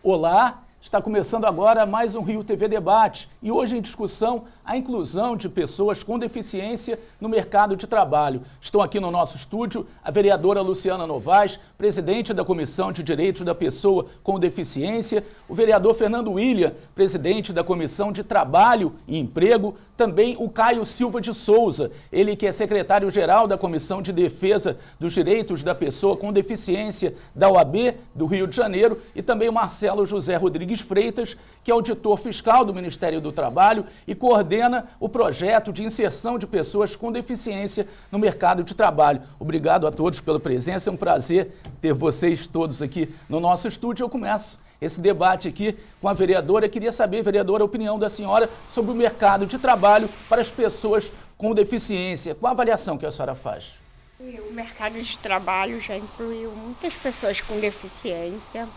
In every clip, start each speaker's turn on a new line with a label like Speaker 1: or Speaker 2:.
Speaker 1: Olá, está começando agora mais um Rio TV Debate e hoje em discussão a inclusão de pessoas com deficiência no mercado de trabalho. Estão aqui no nosso estúdio a vereadora Luciana Novaes, presidente da Comissão de Direitos da Pessoa com Deficiência, o vereador Fernando William, presidente da Comissão de Trabalho e Emprego, também o Caio Silva de Souza, ele que é secretário-geral da Comissão de Defesa dos Direitos da Pessoa com Deficiência da OAB do Rio de Janeiro, e também o Marcelo José Rodrigues Freitas, que é auditor fiscal do Ministério do Trabalho e coordena o projeto de inserção de pessoas com deficiência no mercado de trabalho. Obrigado a todos pela presença, é um prazer ter vocês todos aqui no nosso estúdio. Eu começo esse debate aqui com a vereadora. Eu queria saber, vereadora, a opinião da senhora sobre o mercado de trabalho para as pessoas com deficiência. Qual a avaliação que a senhora faz?
Speaker 2: O mercado de trabalho já incluiu muitas pessoas com deficiência,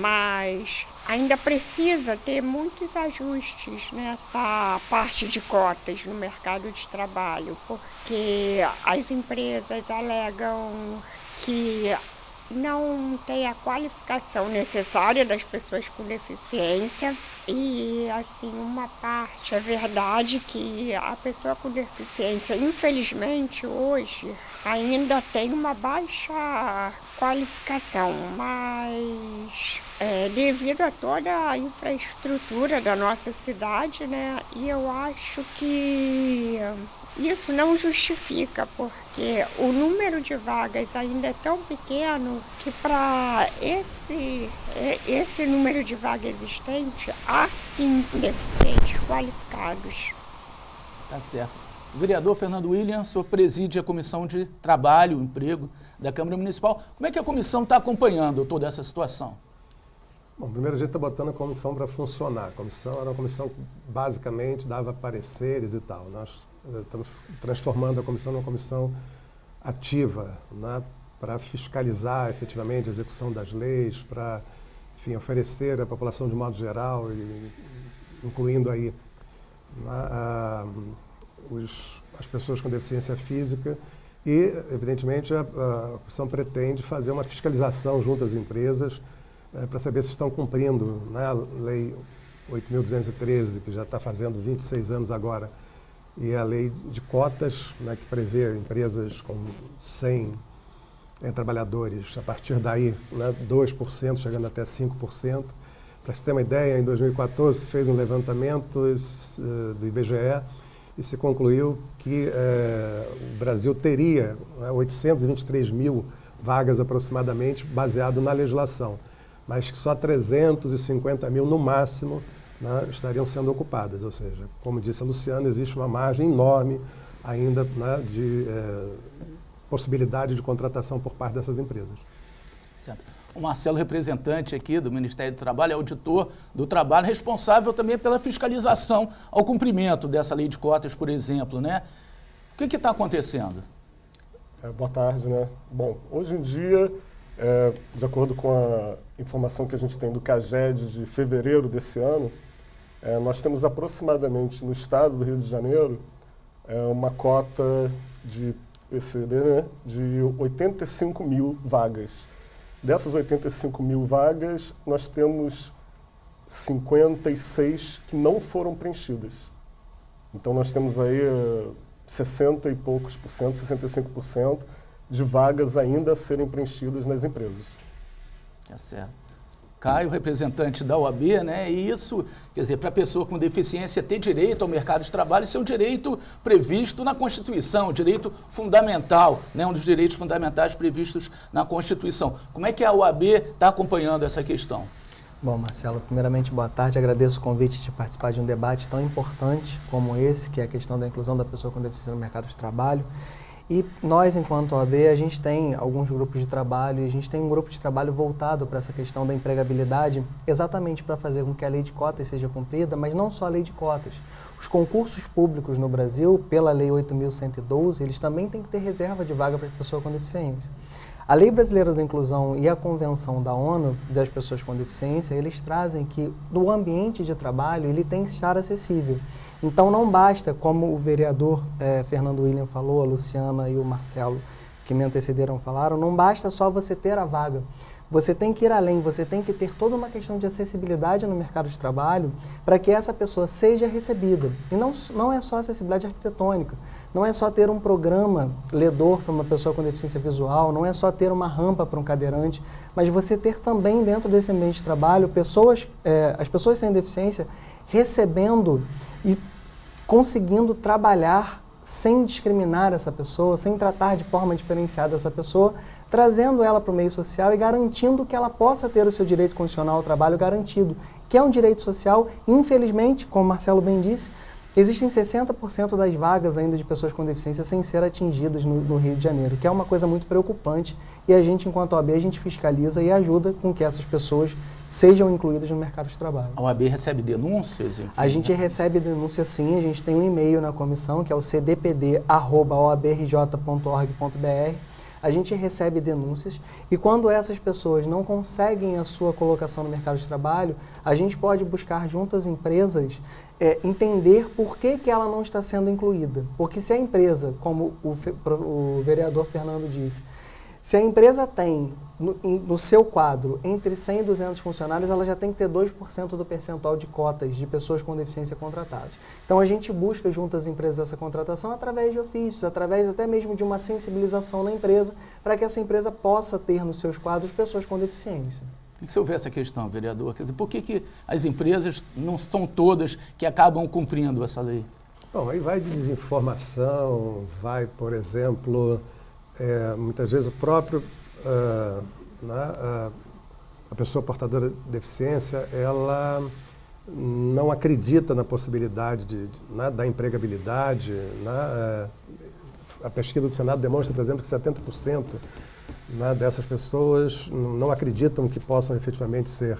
Speaker 2: mas ainda precisa ter muitos ajustes nessa parte de cotas no mercado de trabalho, porque as empresas alegam que não tem a qualificação necessária das pessoas com deficiência e, assim, uma parte é verdade que a pessoa com deficiência, infelizmente, hoje ainda tem uma baixa qualificação, mas devido a toda a infraestrutura da nossa cidade, né, e eu acho que isso não justifica, porque o número de vagas ainda é tão pequeno que para esse número de vagas existente, há sim deficientes qualificados.
Speaker 1: Tá certo. Vereador Fernando William, o senhor preside a Comissão de Trabalho e Emprego da Câmara Municipal. Como é que a comissão está acompanhando toda essa situação?
Speaker 3: Bom, primeiro a gente está botando a comissão para funcionar. A comissão era uma comissão que basicamente dava pareceres e tal. Nós estamos transformando a comissão numa comissão ativa, né, para fiscalizar efetivamente a execução das leis, para, enfim, oferecer à população de modo geral, incluindo aí as pessoas com deficiência física e, evidentemente, a comissão pretende fazer uma fiscalização junto às empresas para saber se estão cumprindo, né, a Lei 8.213, que já está fazendo 26 anos agora, e a lei de cotas, né, que prevê empresas com 100 trabalhadores, a partir daí, né, 2%, chegando até 5%. Para se ter uma ideia, em 2014 se fez um levantamento do IBGE e se concluiu que o Brasil teria 823 mil vagas aproximadamente, baseado na legislação, mas que só 350 mil no máximo, né, estariam sendo ocupadas. Ou seja, como disse a Luciana, existe uma margem enorme ainda, né, de possibilidade de contratação por parte dessas empresas.
Speaker 1: Certo. O Marcelo, representante aqui do Ministério do Trabalho, é auditor do trabalho, responsável também pela fiscalização ao cumprimento dessa lei de cotas, por exemplo, né? O que está acontecendo?
Speaker 4: Boa tarde, né? Bom, hoje em dia, de acordo com a informação que a gente tem do CAGED de fevereiro desse ano, nós temos aproximadamente no estado do Rio de Janeiro uma cota de PCD, né, de 85 mil vagas. Dessas 85 mil vagas, nós temos 56 que não foram preenchidas. Então nós temos aí 60 e poucos por cento, 65% de vagas ainda a serem preenchidas nas empresas.
Speaker 1: Tá certo. Caio, representante da OAB, né? E isso, quer dizer, para a pessoa com deficiência ter direito ao mercado de trabalho, isso é um direito previsto na Constituição, um direito fundamental, né? Um dos direitos fundamentais previstos na Constituição. Como é que a OAB está acompanhando essa questão?
Speaker 5: Bom, Marcelo, primeiramente, boa tarde. Agradeço o convite de participar de um debate tão importante como esse, que é a questão da inclusão da pessoa com deficiência no mercado de trabalho. E nós, enquanto OAB, a gente tem alguns grupos de trabalho e a gente tem um grupo de trabalho voltado para essa questão da empregabilidade, exatamente para fazer com que a lei de cotas seja cumprida, mas não só a lei de cotas. Os concursos públicos no Brasil, pela Lei 8.112, eles também têm que ter reserva de vaga para a pessoa com deficiência. A Lei Brasileira da Inclusão e a Convenção da ONU das Pessoas com Deficiência, eles trazem que o ambiente de trabalho ele tem que estar acessível. Então não basta, como o vereador Fernando William falou, a Luciana e o Marcelo que me antecederam falaram, não basta só você ter a vaga. Você tem que ir além, você tem que ter toda uma questão de acessibilidade no mercado de trabalho para que essa pessoa seja recebida. E não é só acessibilidade arquitetônica, não é só ter um programa ledor para uma pessoa com deficiência visual, não é só ter uma rampa para um cadeirante, mas você ter também dentro desse ambiente de trabalho as pessoas sem deficiência recebendo e conseguindo trabalhar sem discriminar essa pessoa, sem tratar de forma diferenciada essa pessoa, trazendo ela para o meio social e garantindo que ela possa ter o seu direito constitucional ao trabalho garantido, que é um direito social. Infelizmente, como o Marcelo bem disse, existem 60% das vagas ainda de pessoas com deficiência sem ser atingidas no Rio de Janeiro, que é uma coisa muito preocupante, e a gente, enquanto OAB, a gente fiscaliza e ajuda com que essas pessoas sejam incluídas no mercado de trabalho.
Speaker 1: A OAB recebe denúncias? Enfim,
Speaker 5: a gente recebe denúncia sim, a gente tem um e-mail na comissão, que é o cdpd@oabrj.org.br. A gente recebe denúncias e quando essas pessoas não conseguem a sua colocação no mercado de trabalho, a gente pode buscar junto às empresas entender por que ela não está sendo incluída. Porque se a empresa, como o vereador Fernando disse, se a empresa tem no seu quadro entre 100 e 200 funcionários, ela já tem que ter 2% do percentual de cotas de pessoas com deficiência contratadas. Então a gente busca junto às empresas essa contratação através de ofícios, através até mesmo de uma sensibilização na empresa, para que essa empresa possa ter nos seus quadros pessoas com deficiência.
Speaker 1: E se houver essa questão, vereador, quer dizer, por que as empresas não são todas que acabam cumprindo essa lei?
Speaker 3: Bom, aí vai de desinformação, vai, por exemplo, muitas vezes o próprio, a pessoa portadora de deficiência, ela não acredita na possibilidade da empregabilidade. A pesquisa do Senado demonstra, por exemplo, que 70% dessas pessoas não acreditam que possam efetivamente ser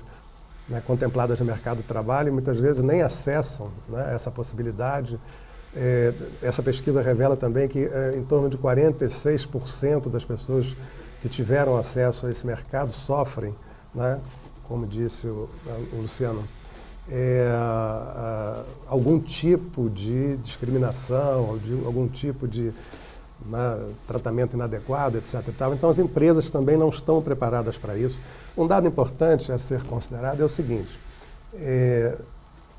Speaker 3: contempladas no mercado de trabalho e muitas vezes nem acessam essa possibilidade. Essa pesquisa revela também que em torno de 46% das pessoas que tiveram acesso a esse mercado sofrem, como disse o Luciano, algum tipo de discriminação, algum tipo de tratamento inadequado, etc. e tal. Então, as empresas também não estão preparadas para isso. Um dado importante a ser considerado é o seguinte,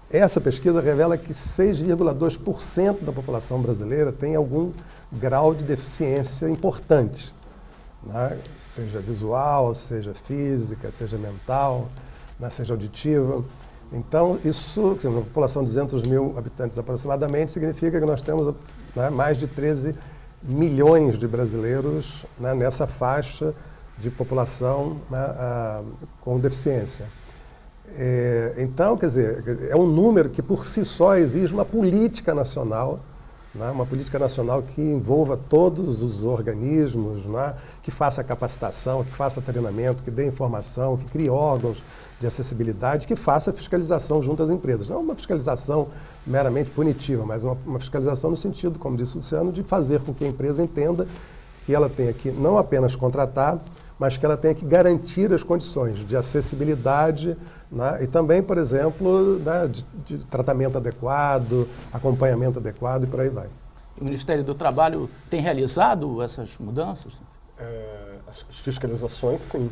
Speaker 3: essa pesquisa revela que 6,2% da população brasileira tem algum grau de deficiência importante, seja visual, seja física, seja mental, seja auditiva. Então, isso, uma população de 200 mil habitantes aproximadamente, significa que nós temos mais de 13 milhões de brasileiros nessa faixa de população com deficiência. Então, quer dizer, é um número que por si só exige uma política nacional, uma política nacional que envolva todos os organismos, que faça capacitação, que faça treinamento, que dê informação, que crie órgãos de acessibilidade, que faça fiscalização junto às empresas. Não uma fiscalização meramente punitiva, mas uma fiscalização no sentido, como disse o Luciano, de fazer com que a empresa entenda que ela tenha que não apenas contratar, mas que ela tenha que garantir as condições de acessibilidade e também, por exemplo, de tratamento adequado, acompanhamento adequado e por aí vai.
Speaker 1: O Ministério do Trabalho tem realizado essas mudanças?
Speaker 4: As fiscalizações, sim.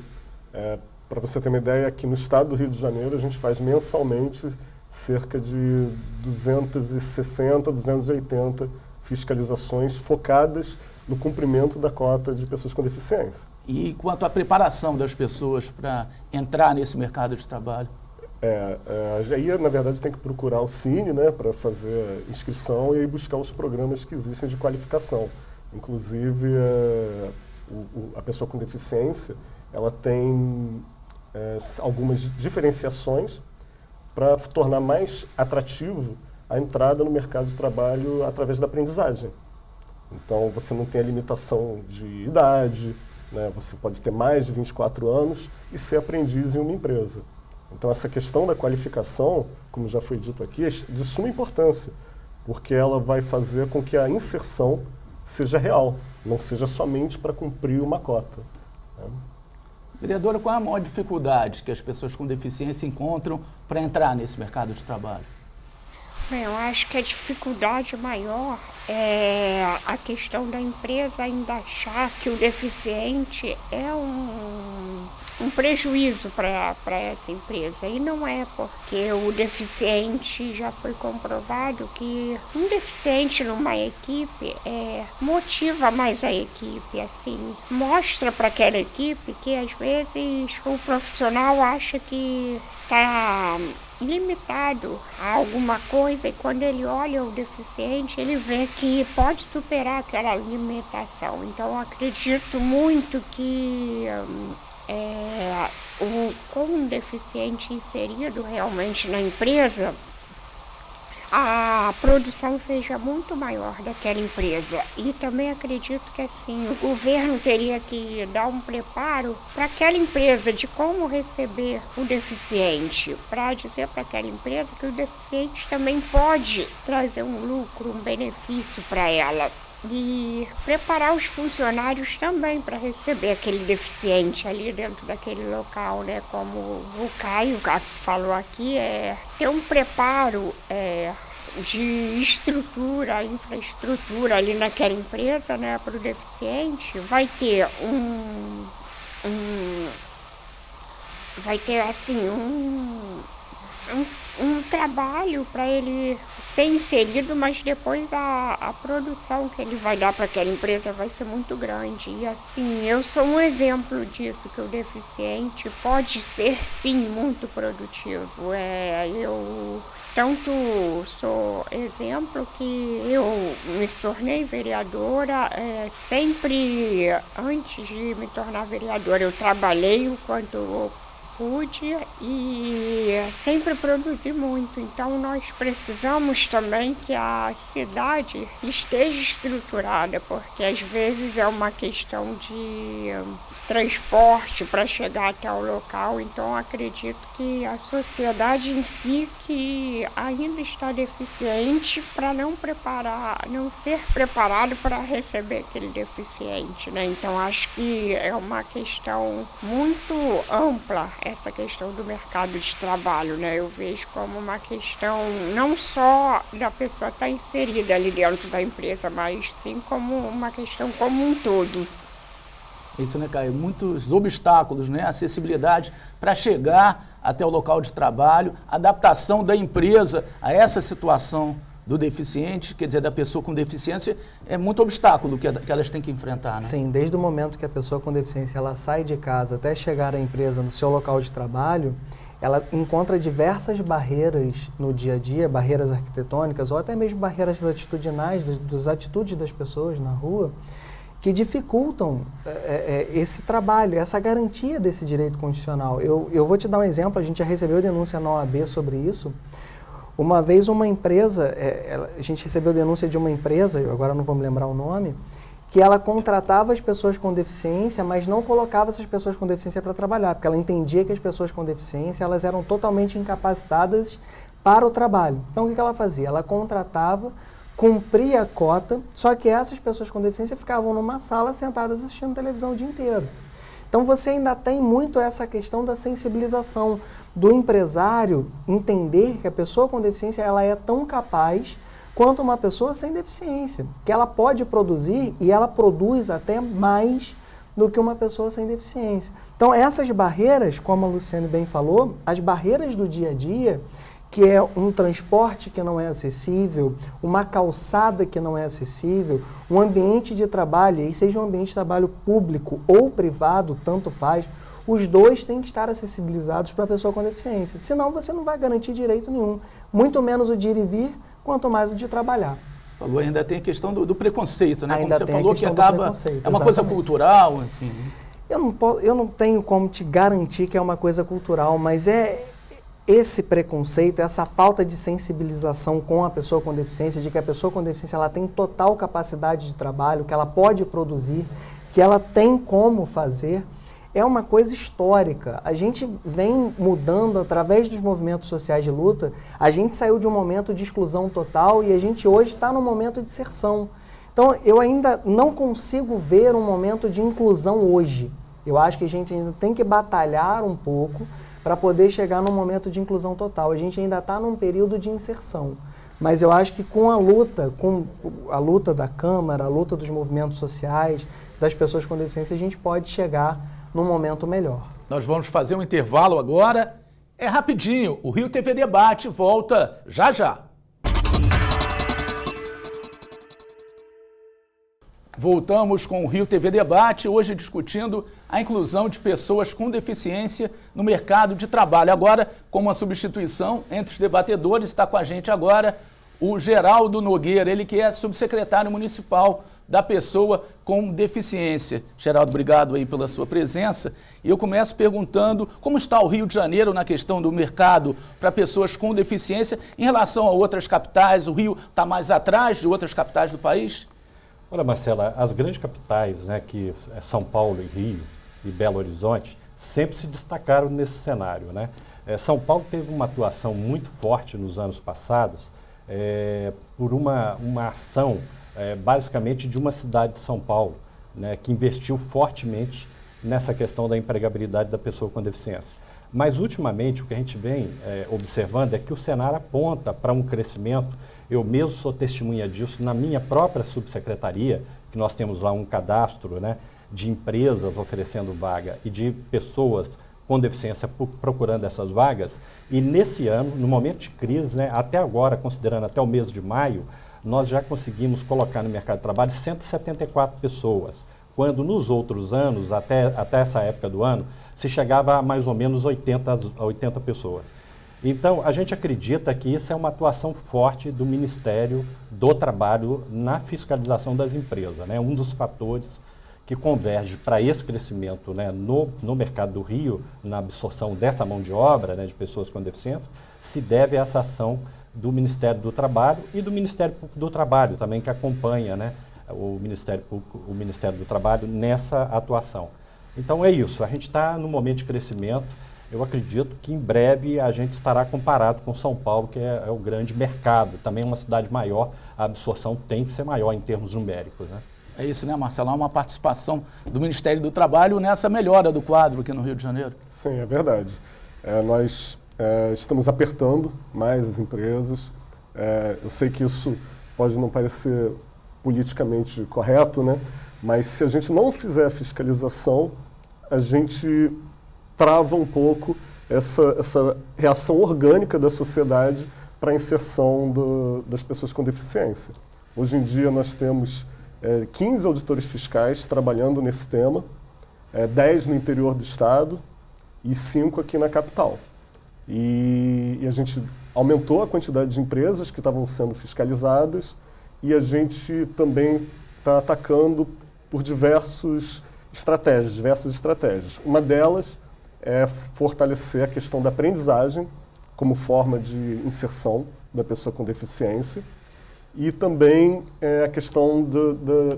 Speaker 4: Para você ter uma ideia, aqui no estado do Rio de Janeiro, a gente faz mensalmente cerca de 260, 280 fiscalizações focadas no cumprimento da cota de pessoas com deficiência.
Speaker 1: E quanto à preparação das pessoas para entrar nesse mercado de trabalho?
Speaker 4: Aí, na verdade, tem que procurar o Cine, para fazer inscrição e aí buscar os programas que existem de qualificação. Inclusive, a pessoa com deficiência, ela tem algumas diferenciações para tornar mais atrativo a entrada no mercado de trabalho através da aprendizagem. Então, você não tem a limitação de idade, você pode ter mais de 24 anos e ser aprendiz em uma empresa. Então, essa questão da qualificação, como já foi dito aqui, é de suma importância, porque ela vai fazer com que a inserção seja real, não seja somente para cumprir uma cota.
Speaker 1: Vereadora, qual é a maior dificuldade que as pessoas com deficiência encontram para entrar nesse mercado de trabalho?
Speaker 2: Bem, eu acho que a dificuldade maior é a questão da empresa ainda achar que o deficiente é um prejuízo para essa empresa. E não é, porque o deficiente, já foi comprovado que um deficiente numa equipe motiva mais a equipe, assim, mostra para aquela equipe que às vezes o profissional acha que está limitado a alguma coisa, e quando ele olha o deficiente, ele vê que pode superar aquela limitação. Então, eu acredito muito que com um deficiente inserido realmente na empresa, a produção seja muito maior daquela empresa. E também acredito que assim, o governo teria que dar um preparo para aquela empresa de como receber o deficiente, para dizer para aquela empresa que o deficiente também pode trazer um lucro, um benefício para ela. E preparar os funcionários também para receber aquele deficiente ali dentro daquele local, né? Como o Caio falou aqui, ter um preparo de estrutura, infraestrutura ali naquela empresa, né? Para o deficiente, vai ter um trabalho para ele ser inserido, mas depois a produção que ele vai dar para aquela empresa vai ser muito grande. E assim, eu sou um exemplo disso, que o deficiente pode ser sim muito produtivo. Eu tanto sou exemplo que eu me tornei vereadora, sempre antes de me tornar vereadora eu trabalhei o quanto pude e sempre produzi muito. Então nós precisamos também que a cidade esteja estruturada, porque às vezes é uma questão de transporte para chegar até o local. Então acredito que a sociedade em si que ainda está deficiente para não ser preparado para receber aquele deficiente, né? Então acho que é uma questão muito ampla essa questão do mercado de trabalho, né? Eu vejo como uma questão não só da pessoa estar inserida ali dentro da empresa, mas sim como uma questão como um todo.
Speaker 1: Isso, né, Caio? Muitos obstáculos, né? Acessibilidade para chegar até o local de trabalho, adaptação da empresa a essa situação do deficiente, quer dizer, da pessoa com deficiência, é muito obstáculo que elas têm que enfrentar, né?
Speaker 5: Sim, desde o momento que a pessoa com deficiência ela sai de casa até chegar à empresa, no seu local de trabalho, ela encontra diversas barreiras no dia a dia, barreiras arquitetônicas ou até mesmo barreiras atitudinais, das atitudes das pessoas na rua, que dificultam esse trabalho, essa garantia desse direito constitucional. Eu vou te dar um exemplo, a gente já recebeu denúncia na OAB sobre isso. Uma vez uma empresa, a gente recebeu denúncia de uma empresa, eu agora não vou me lembrar o nome, que ela contratava as pessoas com deficiência, mas não colocava essas pessoas com deficiência para trabalhar, porque ela entendia que as pessoas com deficiência elas eram totalmente incapacitadas para o trabalho. Então o que ela fazia? Ela contratava, cumpria a cota, só que essas pessoas com deficiência ficavam numa sala sentadas assistindo televisão o dia inteiro. Então você ainda tem muito essa questão da sensibilização, do empresário entender que a pessoa com deficiência ela é tão capaz quanto uma pessoa sem deficiência, que ela pode produzir e ela produz até mais do que uma pessoa sem deficiência. Então essas barreiras, como a Luciane bem falou, as barreiras do dia a dia, que é um transporte que não é acessível, uma calçada que não é acessível, um ambiente de trabalho, e seja um ambiente de trabalho público ou privado, tanto faz, os dois têm que estar acessibilizados para a pessoa com deficiência. Senão você não vai garantir direito nenhum, muito menos o de ir e vir, quanto mais o de trabalhar.
Speaker 1: Você falou, ainda tem a questão do preconceito, né?
Speaker 5: Ainda
Speaker 1: Como você falou, que acaba, é uma coisa cultural, enfim.
Speaker 5: Eu não tenho como te garantir que é uma coisa cultural, mas esse preconceito, essa falta de sensibilização com a pessoa com deficiência, de que a pessoa com deficiência ela tem total capacidade de trabalho, que ela pode produzir, que ela tem como fazer, é uma coisa histórica. A gente vem mudando através dos movimentos sociais de luta, a gente saiu de um momento de exclusão total e a gente hoje está num momento de inserção. Então, eu ainda não consigo ver um momento de inclusão hoje. Eu acho que a gente ainda tem que batalhar um pouco para poder chegar num momento de inclusão total. A gente ainda está num período de inserção. Mas eu acho que com a luta da Câmara, a luta dos movimentos sociais, das pessoas com deficiência, a gente pode chegar num momento melhor.
Speaker 1: Nós vamos fazer um intervalo agora. É rapidinho, o Rio TV Debate volta já já. Voltamos com o Rio TV Debate, hoje discutindo a inclusão de pessoas com deficiência no mercado de trabalho. Agora, com uma substituição entre os debatedores, está com a gente agora o Geraldo Nogueira, ele que é subsecretário municipal da pessoa com deficiência. Geraldo, obrigado aí pela sua presença. E eu começo perguntando como está o Rio de Janeiro na questão do mercado para pessoas com deficiência em relação a outras capitais. O Rio está mais atrás de outras capitais do país?
Speaker 6: Olha, Marcela, as grandes capitais, né, que é São Paulo e Rio e Belo Horizonte, sempre se destacaram nesse cenário, né? São Paulo teve uma atuação muito forte nos anos passados por uma ação basicamente de uma cidade de São Paulo, né, que investiu fortemente nessa questão da empregabilidade da pessoa com deficiência. Mas, ultimamente, o que a gente vem observando é que o cenário aponta para um crescimento. Eu mesmo sou testemunha disso na minha própria subsecretaria, que nós temos lá um cadastro, né, de empresas oferecendo vaga e de pessoas com deficiência procurando essas vagas. E nesse ano, no momento de crise, né, até agora, considerando até o mês de maio, nós já conseguimos colocar no mercado de trabalho 174 pessoas, quando nos outros anos, até essa época do ano, se chegava a mais ou menos 80 pessoas. Então, a gente acredita que isso é uma atuação forte do Ministério do Trabalho na fiscalização das empresas, né? Um dos fatores que converge para esse crescimento, né, no mercado do Rio, na absorção dessa mão de obra, né, de pessoas com deficiência, se deve a essa ação do Ministério do Trabalho e do Ministério Público do Trabalho também, que acompanha, né, o Ministério do Trabalho nessa atuação. Então é isso, a gente está no momento de crescimento. Eu acredito que em breve a gente estará comparado com São Paulo, que é o grande mercado. Também é uma cidade maior, a absorção tem que ser maior em termos numéricos, né?
Speaker 1: É isso, né, Marcelo? Há uma participação do Ministério do Trabalho nessa melhora do quadro aqui no Rio de Janeiro.
Speaker 4: Sim, é verdade. Nós estamos apertando mais as empresas. Eu sei que isso pode não parecer politicamente correto, né? Mas se a gente não fizer a fiscalização, a gente trava um pouco essa reação orgânica da sociedade para a inserção das pessoas com deficiência. Hoje em dia nós temos 15 auditores fiscais trabalhando nesse tema, 10 no interior do estado e 5 aqui na capital. E a gente aumentou a quantidade de empresas que estavam sendo fiscalizadas e a gente também está atacando por diversas estratégias. Uma delas é fortalecer a questão da aprendizagem como forma de inserção da pessoa com deficiência e também a questão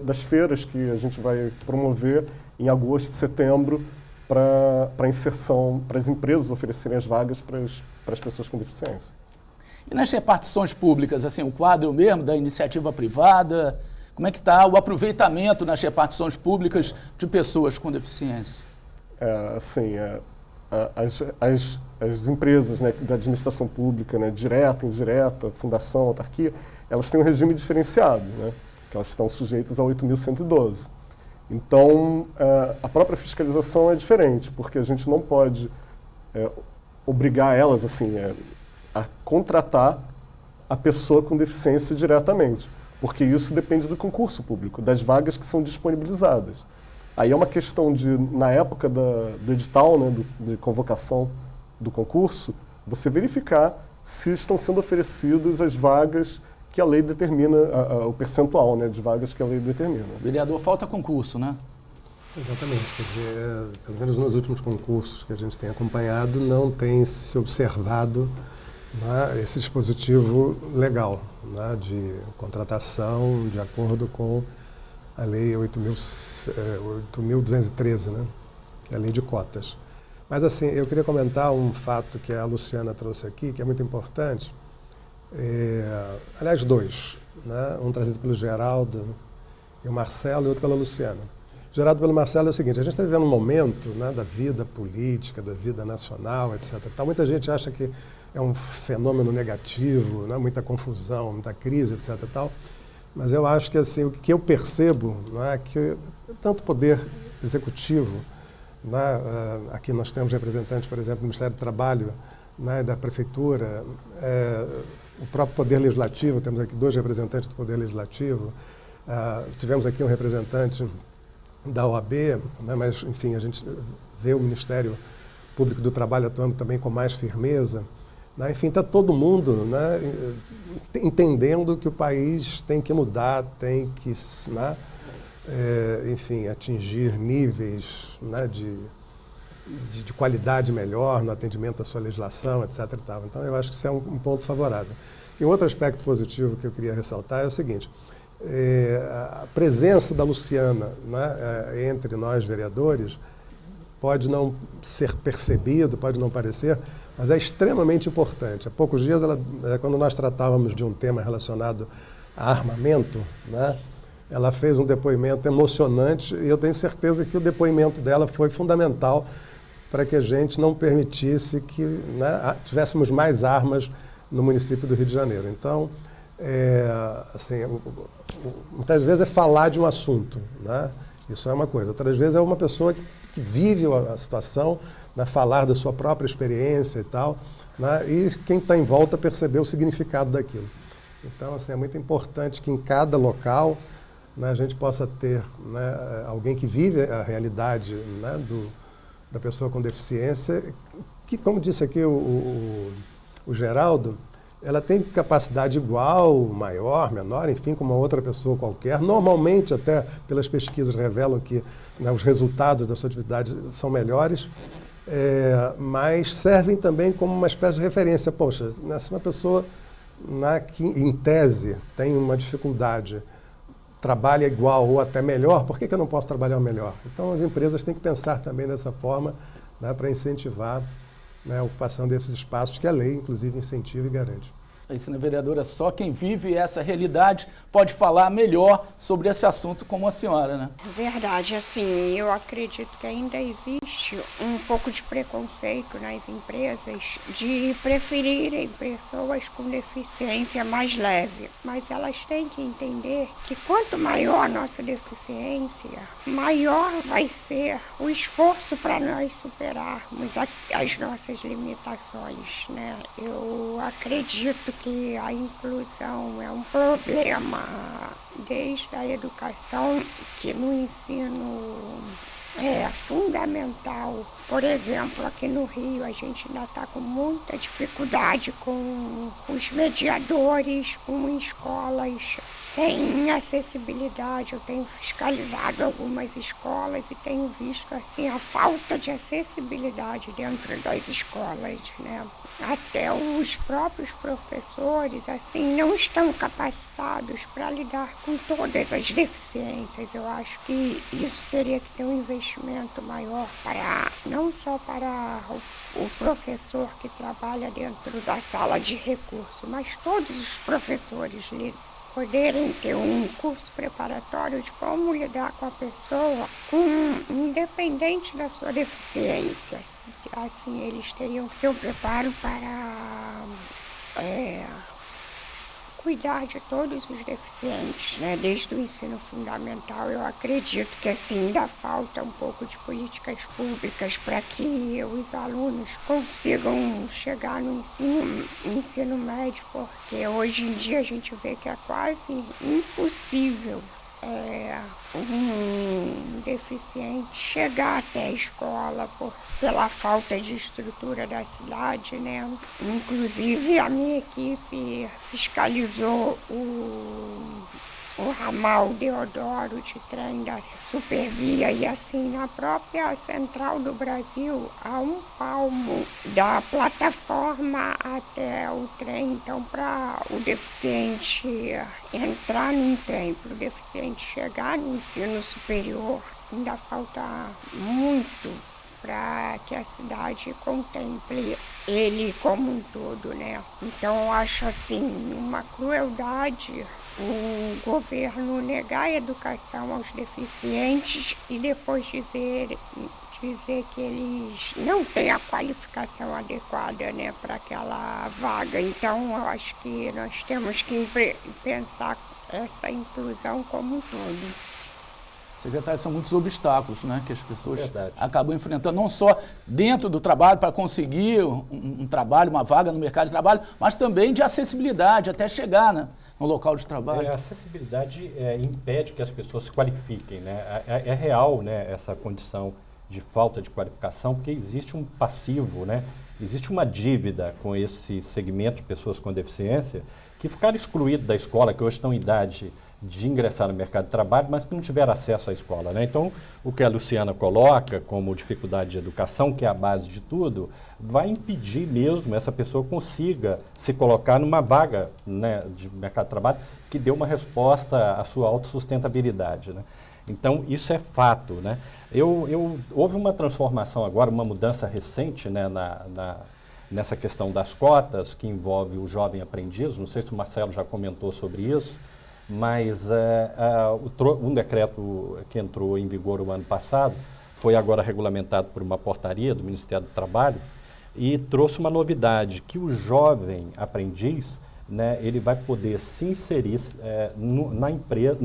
Speaker 4: das feiras que a gente vai promover em agosto e setembro para inserção, para as empresas oferecerem as vagas para as pessoas com deficiência.
Speaker 1: E nas repartições públicas, assim, o quadro mesmo da iniciativa privada, como é que está o aproveitamento nas repartições públicas de pessoas com deficiência?
Speaker 4: As empresas, né, da administração pública, né, direta, indireta, fundação, autarquia, elas têm um regime diferenciado, né, que elas estão sujeitas a 8.112. Então, a própria fiscalização é diferente, porque a gente não pode obrigar elas assim, a contratar a pessoa com deficiência diretamente, porque isso depende do concurso público, das vagas que são disponibilizadas. Aí é uma questão de, na época do edital, né, de convocação do concurso, você verificar se estão sendo oferecidas as vagas que a lei determina, o percentual, né, de vagas que a lei determina.
Speaker 1: Vereador, falta concurso, né?
Speaker 3: Exatamente. Quer dizer, pelo menos nos últimos concursos que a gente tem acompanhado, não tem se observado, né, esse dispositivo legal, né, de contratação de acordo com a lei 8.213, né, que é a lei de cotas. Mas, assim, eu queria comentar um fato que a Luciana trouxe aqui, que é muito importante. Aliás, dois, né, um trazido pelo Geraldo e o Marcelo e outro pela Luciana. Geraldo pelo Marcelo é o seguinte: a gente está vivendo um momento, né, da vida política, da vida nacional, etc. Muita gente acha que é um fenômeno negativo, né, muita confusão, muita crise, etc. Mas eu acho que, assim, o que eu percebo, né, é que tanto o poder executivo né? Aqui nós temos representantes, por exemplo, do Ministério do Trabalho, né, da Prefeitura, o próprio Poder Legislativo, temos aqui 2 representantes do Poder Legislativo, tivemos aqui um representante da OAB, né, mas, enfim, a gente vê o Ministério Público do Trabalho atuando também com mais firmeza. Né? Enfim, está todo mundo, né, entendendo que o país tem que mudar, tem que, né, enfim, atingir níveis, né, de qualidade melhor no atendimento à sua legislação, etc. E tal. Então, eu acho que isso é um ponto favorável. E um outro aspecto positivo que eu queria ressaltar é o seguinte: a presença da Luciana, né, entre nós vereadores pode não ser percebido, pode não parecer, mas é extremamente importante. Há poucos dias, quando nós tratávamos de um tema relacionado a armamento, né, ela fez um depoimento emocionante e eu tenho certeza que o depoimento dela foi fundamental para que a gente não permitisse que, né, tivéssemos mais armas no município do Rio de Janeiro. Então, assim, muitas vezes é falar de um assunto, né? Isso é uma coisa. Outras vezes é uma pessoa que vive a situação, né, falar da sua própria experiência e tal, né, e quem está em volta perceber o significado daquilo. Então, assim, é muito importante que em cada local, né, a gente possa ter, né, alguém que vive a realidade, né, da pessoa com deficiência, que, como disse aqui o Geraldo, ela tem capacidade igual, maior, menor, enfim, como uma outra pessoa qualquer. Normalmente, até pelas pesquisas revelam que, né, os resultados da sua atividade são melhores, mas servem também como uma espécie de referência. Poxa, né, se uma pessoa, que em tese tem uma dificuldade, trabalha igual ou até melhor, por que eu não posso trabalhar melhor? Então, as empresas têm que pensar também dessa forma, né, para incentivar, né, a ocupação desses espaços que a lei, inclusive, incentiva e garante.
Speaker 1: Isso, né, vereadora? Só quem vive essa realidade pode falar melhor sobre esse assunto como a senhora, né?
Speaker 2: Verdade, assim, eu acredito que ainda existe um pouco de preconceito nas empresas de preferirem pessoas com deficiência mais leve. Mas elas têm que entender que quanto maior a nossa deficiência, maior vai ser o esforço para nós superarmos as nossas limitações, né? Eu acredito que a inclusão é um problema desde a educação, que no ensino é fundamental. Por exemplo, aqui no Rio a gente ainda está com muita dificuldade com os mediadores, com escolas sem acessibilidade. Eu tenho fiscalizado algumas escolas e tenho visto assim a falta de acessibilidade dentro das escolas, né? Até os próprios professores assim não estão capacitados para lidar com todas as deficiências. Eu acho que isso teria que ter um investimento maior não só para o professor que trabalha dentro da sala de recurso, mas todos os professores poderem ter um curso preparatório de como lidar com a pessoa, independente da sua deficiência. Assim, eles teriam que ter um preparo para cuidar de todos os deficientes, né? Desde o ensino fundamental. Eu acredito que assim, ainda falta um pouco de políticas públicas para que os alunos consigam chegar no ensino médio, porque hoje em dia a gente vê que é quase impossível um deficiente chegar até a escola pela falta de estrutura da cidade, né? Inclusive a minha equipe fiscalizou o ramal Deodoro de trem da Supervia e assim na própria Central do Brasil, a um palmo da plataforma até o trem. Então, para o deficiente entrar num trem, para o deficiente chegar no ensino superior, ainda falta muito para que a cidade contemple ele como um todo, né? Então, eu acho assim uma crueldade o governo negar a educação aos deficientes e depois dizer que eles não têm a qualificação adequada, né, para aquela vaga. Então, eu acho que nós temos que pensar essa inclusão como um todo.
Speaker 1: Secretário, são muitos obstáculos, né, que as pessoas
Speaker 6: Verdade.
Speaker 1: acabam enfrentando, não só dentro do trabalho para conseguir um trabalho, uma vaga no mercado de trabalho, mas também de acessibilidade até chegar, né, no local de trabalho.
Speaker 6: A acessibilidade impede que as pessoas se qualifiquem, né? É real, né, essa condição de falta de qualificação, porque existe um passivo, né? Existe uma dívida com esse segmento de pessoas com deficiência que ficaram excluídos da escola, que hoje estão em idade de ingressar no mercado de trabalho, mas que não tiveram acesso à escola, né? Então, o que a Luciana coloca como dificuldade de educação, que é a base de tudo, vai impedir mesmo essa pessoa consiga se colocar numa vaga, né, de mercado de trabalho que dê uma resposta à sua autossustentabilidade, né? Então, isso é fato, né? Houve uma transformação agora, uma mudança recente, né, nessa questão das cotas, que envolve o jovem aprendiz. Não sei se o Marcelo já comentou sobre isso, mas um decreto que entrou em vigor o ano passado foi agora regulamentado por uma portaria do Ministério do Trabalho e trouxe uma novidade, que o jovem aprendiz, né, ele vai poder se inserir na empresa,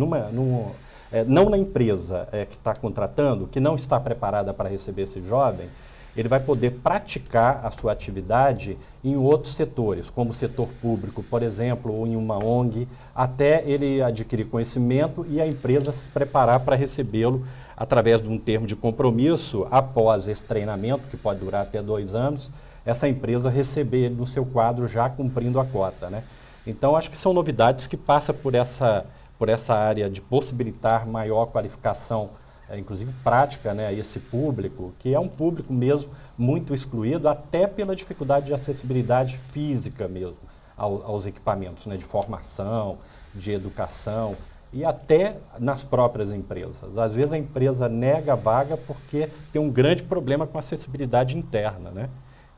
Speaker 6: não na empresa que está contratando, que não está preparada para receber esse jovem. Ele vai poder praticar a sua atividade em outros setores, como o setor público, por exemplo, ou em uma ONG, até ele adquirir conhecimento e a empresa se preparar para recebê-lo através de um termo de compromisso. Após esse treinamento, que pode durar até 2 anos, essa empresa receber ele no seu quadro já cumprindo a cota, né? Então, acho que são novidades que passam por essa área de possibilitar maior qualificação, inclusive prática, né, a esse público, que é um público mesmo muito excluído, até pela dificuldade de acessibilidade física mesmo aos equipamentos, né, de formação, de educação e até nas próprias empresas. Às vezes a empresa nega a vaga porque tem um grande problema com a acessibilidade interna, né?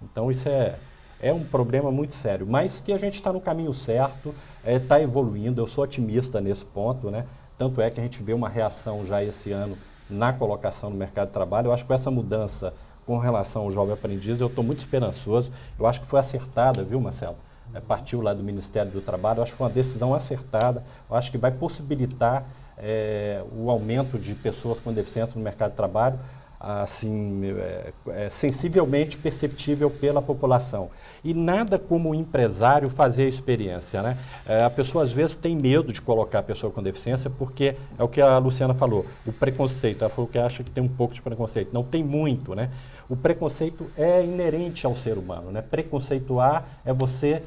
Speaker 6: Então isso é um problema muito sério, mas que a gente está no caminho certo, está evoluindo. Eu sou otimista nesse ponto, né? Tanto é que a gente vê uma reação já esse ano na colocação no mercado de trabalho. Eu acho que com essa mudança com relação ao jovem aprendiz, eu estou muito esperançoso. Eu acho que foi acertada, viu, Marcelo? Partiu lá do Ministério do Trabalho, eu acho que foi uma decisão acertada. Eu acho que vai possibilitar o aumento de pessoas com deficiência no mercado de trabalho, assim, sensivelmente perceptível pela população. E nada como o empresário fazer a experiência, né? A pessoa às vezes tem medo de colocar a pessoa com deficiência porque é o que a Luciana falou, o preconceito. Ela falou que acha que tem um pouco de preconceito. Não tem muito, né? O preconceito é inerente ao ser humano, né? Preconceituar é você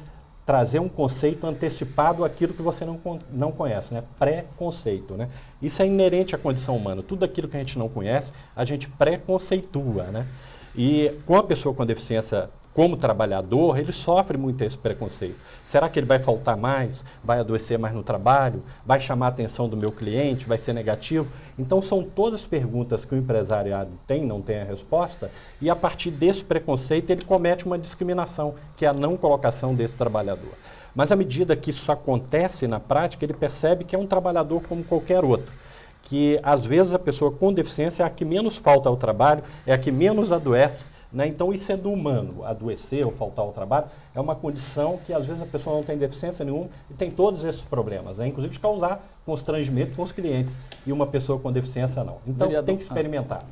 Speaker 6: trazer um conceito antecipado àquilo que você não conhece, né? Preconceito, né? Isso é inerente à condição humana. Tudo aquilo que a gente não conhece, a gente preconceitua, né? E com a pessoa com deficiência como trabalhador, ele sofre muito esse preconceito. Será que ele vai faltar mais? Vai adoecer mais no trabalho? Vai chamar a atenção do meu cliente? Vai ser negativo? Então, são todas perguntas que o empresariado não tem a resposta, e a partir desse preconceito ele comete uma discriminação, que é a não colocação desse trabalhador. Mas à medida que isso acontece na prática, ele percebe que é um trabalhador como qualquer outro, que às vezes a pessoa com deficiência é a que menos falta ao trabalho, é a que menos adoece, né? Então, isso é do humano. Adoecer ou faltar ao trabalho é uma condição que, às vezes, a pessoa não tem deficiência nenhuma e tem todos esses problemas, né? Inclusive de causar constrangimento com os clientes, e uma pessoa com deficiência não. Então, tem que experimentar.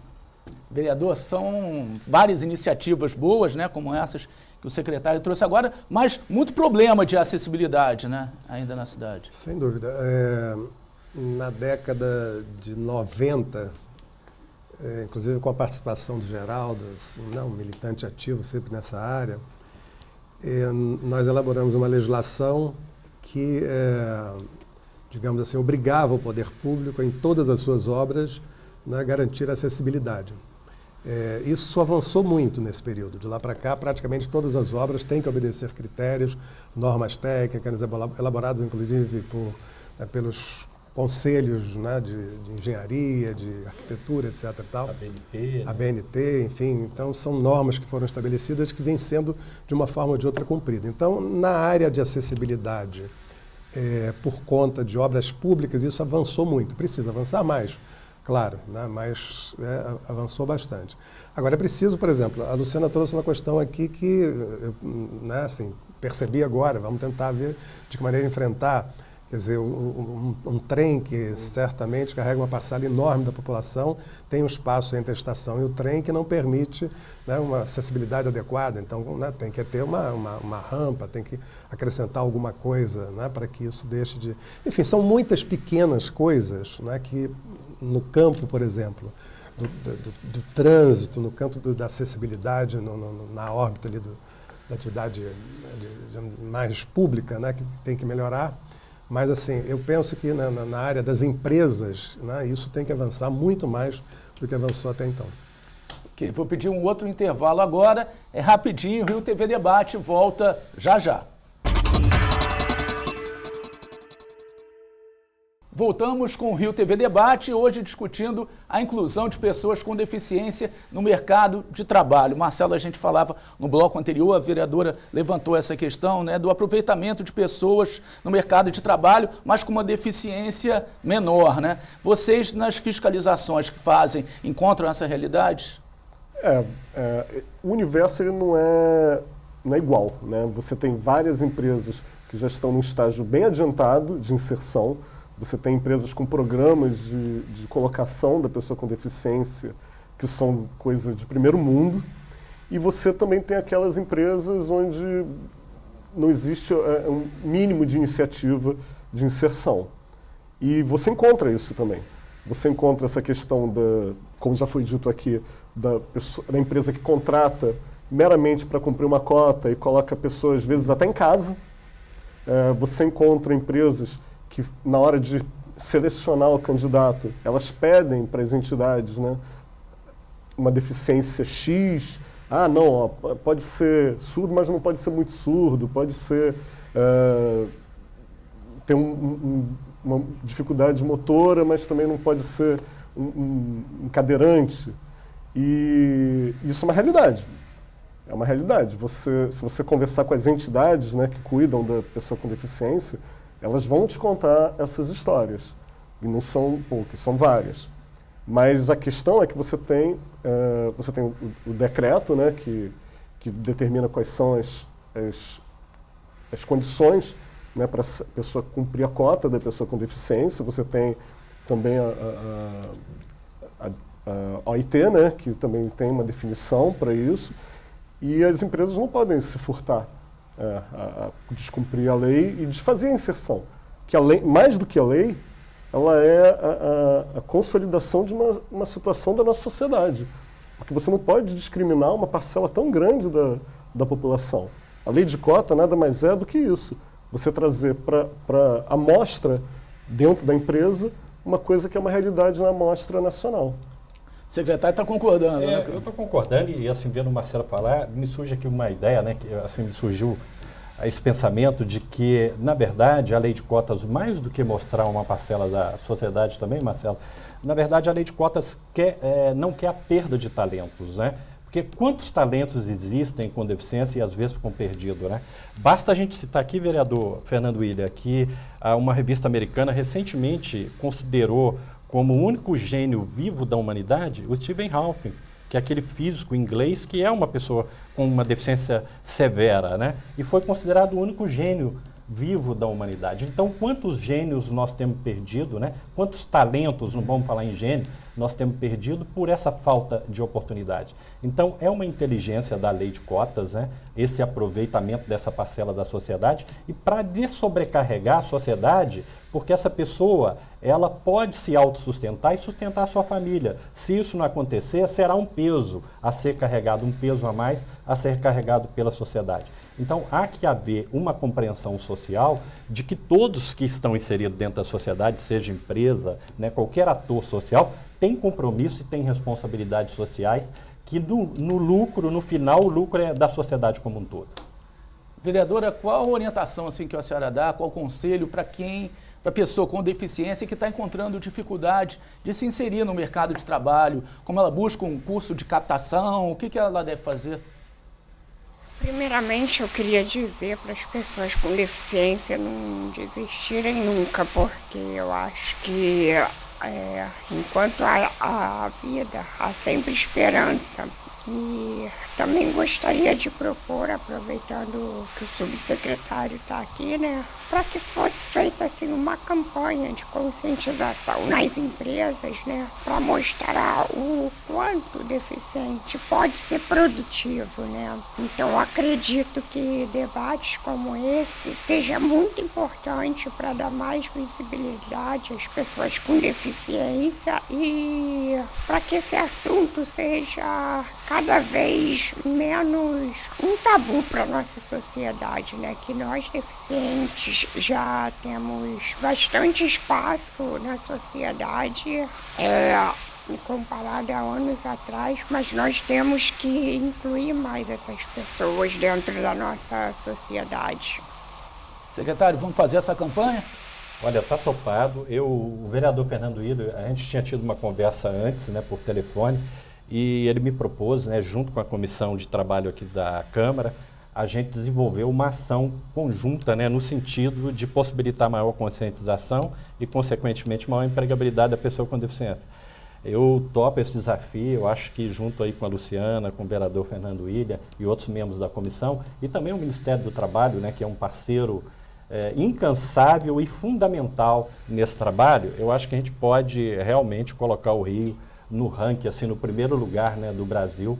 Speaker 1: Vereador, são várias iniciativas boas, né, como essas que o secretário trouxe agora, mas muito problema de acessibilidade, né, ainda na cidade.
Speaker 3: Sem dúvida. Na década de 90... inclusive com a participação do Geraldo, assim, um militante ativo sempre nessa área, nós elaboramos uma legislação que, digamos assim, obrigava o poder público em todas as suas obras, né, garantir a acessibilidade. Isso avançou muito nesse período. De lá para cá, praticamente todas as obras têm que obedecer critérios, normas técnicas, elaboradas inclusive pelos conselhos, né, de engenharia, de arquitetura, etc. E tal.
Speaker 6: A BNT. Né?
Speaker 3: A BNT, enfim. Então, são normas que foram estabelecidas que vêm sendo, de uma forma ou de outra, cumpridas. Então, na área de acessibilidade, por conta de obras públicas, isso avançou muito. Precisa avançar mais, claro, né, mas avançou bastante. Agora, é preciso, por exemplo, a Luciana trouxe uma questão aqui que, né, assim, percebi agora, vamos tentar ver de que maneira enfrentar, Quer dizer, um trem que certamente carrega uma parcela enorme da população tem um espaço entre a estação e o trem que não permite, né, uma acessibilidade adequada. Então, né, tem que ter uma rampa, tem que acrescentar alguma coisa, né, para que isso deixe de... Enfim, são muitas pequenas coisas, né, que no campo, por exemplo, do trânsito, no campo da acessibilidade, na órbita ali da atividade mais pública, né, que tem que melhorar. Mas, assim, eu penso que na área das empresas, né, isso tem que avançar muito mais do que avançou até então.
Speaker 1: Ok, vou pedir um outro intervalo agora. É rapidinho, Rio TV Debate volta já já. Voltamos com o Rio TV Debate, hoje discutindo a inclusão de pessoas com deficiência no mercado de trabalho. Marcelo, a gente falava no bloco anterior, a vereadora levantou essa questão, né, do aproveitamento de pessoas no mercado de trabalho, mas com uma deficiência menor, né? Vocês, nas fiscalizações que fazem, encontram essa realidade?
Speaker 4: O universo ele não é igual, né? Você tem várias empresas que já estão num estágio bem adiantado de inserção. Você tem empresas com programas de colocação da pessoa com deficiência, que são coisas de primeiro mundo. E você também tem aquelas empresas onde não existe um mínimo de iniciativa de inserção. E você encontra isso também. Você encontra essa questão, como já foi dito aqui, da empresa que contrata meramente para cumprir uma cota e coloca a pessoa, às vezes, até em casa. Você encontra empresas que, na hora de selecionar o candidato, elas pedem para as entidades, né, uma deficiência X. Ah, não, ó, pode ser surdo, mas não pode ser muito surdo, pode ser ter uma dificuldade motora, mas também não pode ser um cadeirante. E isso é uma realidade. É uma realidade. Se você conversar com as entidades, né, que cuidam da pessoa com deficiência, elas vão te contar essas histórias. E não são poucas, são várias. Mas a questão é que você tem o decreto, né, que determina quais são as condições, né, para a pessoa cumprir a cota da pessoa com deficiência. Você tem também a OIT, né, que também tem uma definição para isso. E as empresas não podem se furtar a descumprir a lei e desfazer a inserção. Que a lei, mais do que a lei, ela é a consolidação de uma situação da nossa sociedade. Porque você não pode discriminar uma parcela tão grande da população. A lei de cota nada mais é do que isso. Você trazer para a amostra dentro da empresa uma coisa que é uma realidade na amostra nacional.
Speaker 1: O secretário está concordando, né?
Speaker 6: Eu estou concordando e, assim, vendo o Marcelo falar, me surge aqui uma ideia, né, que, assim, me surgiu esse pensamento de que, na verdade, a lei de cotas, mais do que mostrar uma parcela da sociedade também, Marcelo, na verdade, a lei de cotas não quer a perda de talentos, né? Porque quantos talentos existem com deficiência e às vezes ficam perdidos, né? Basta a gente citar aqui, vereador Fernando Willian, que uma revista americana recentemente considerou como o único gênio vivo da humanidade o Stephen Hawking, que é aquele físico inglês que é uma pessoa com uma deficiência severa, né? E foi considerado o único gênio vivo da humanidade. Então, quantos gênios nós temos perdido, né? Quantos talentos, não vamos falar em gênio, nós temos perdido por essa falta de oportunidade. Então, é uma inteligência da lei de cotas, né? Esse aproveitamento dessa parcela da sociedade e para dessobrecarregar a sociedade, porque essa pessoa, ela pode se autossustentar e sustentar a sua família. Se isso não acontecer, será um peso a ser carregado, um peso a mais a ser carregado pela sociedade. Então, há que haver uma compreensão social de que todos que estão inseridos dentro da sociedade, seja empresa, né, qualquer ator social, tem compromisso e tem responsabilidades sociais que no lucro, no final, o lucro é da sociedade como um todo.
Speaker 1: Vereadora, qual a orientação assim, que a senhora dá, qual conselho para a pessoa com deficiência que está encontrando dificuldade de se inserir no mercado de trabalho, como ela busca um curso de captação, o que ela deve fazer?
Speaker 2: Primeiramente, eu queria dizer para as pessoas com deficiência não desistirem nunca, porque eu acho que enquanto há vida, há sempre esperança. E também gostaria de propor, aproveitando que o subsecretário está aqui, né, para que fosse feita assim, uma campanha de conscientização nas empresas, né, para mostrar o quanto o deficiente pode ser produtivo, né. Então acredito que debates como esse seja muito importante para dar mais visibilidade às pessoas com deficiência e para que esse assunto seja cada vez menos um tabu para a nossa sociedade, né? Que nós deficientes já temos bastante espaço na sociedade, comparado a anos atrás, mas nós temos que incluir mais essas pessoas dentro da nossa sociedade.
Speaker 1: Secretário, vamos fazer essa campanha?
Speaker 6: Olha, está topado. O vereador Fernando Ilho, a gente tinha tido uma conversa antes, né, por telefone, e ele me propôs, né, junto com a comissão de trabalho aqui da Câmara, a gente desenvolveu uma ação conjunta, né, no sentido de possibilitar maior conscientização e, consequentemente, maior empregabilidade da pessoa com deficiência. Eu topo esse desafio, eu acho que junto aí com a Luciana, com o vereador Fernando Ilha e outros membros da comissão, e também o Ministério do Trabalho, né, que é um parceiro incansável e fundamental nesse trabalho, eu acho que a gente pode realmente colocar o Rio no ranking, assim, no primeiro lugar, né, do Brasil,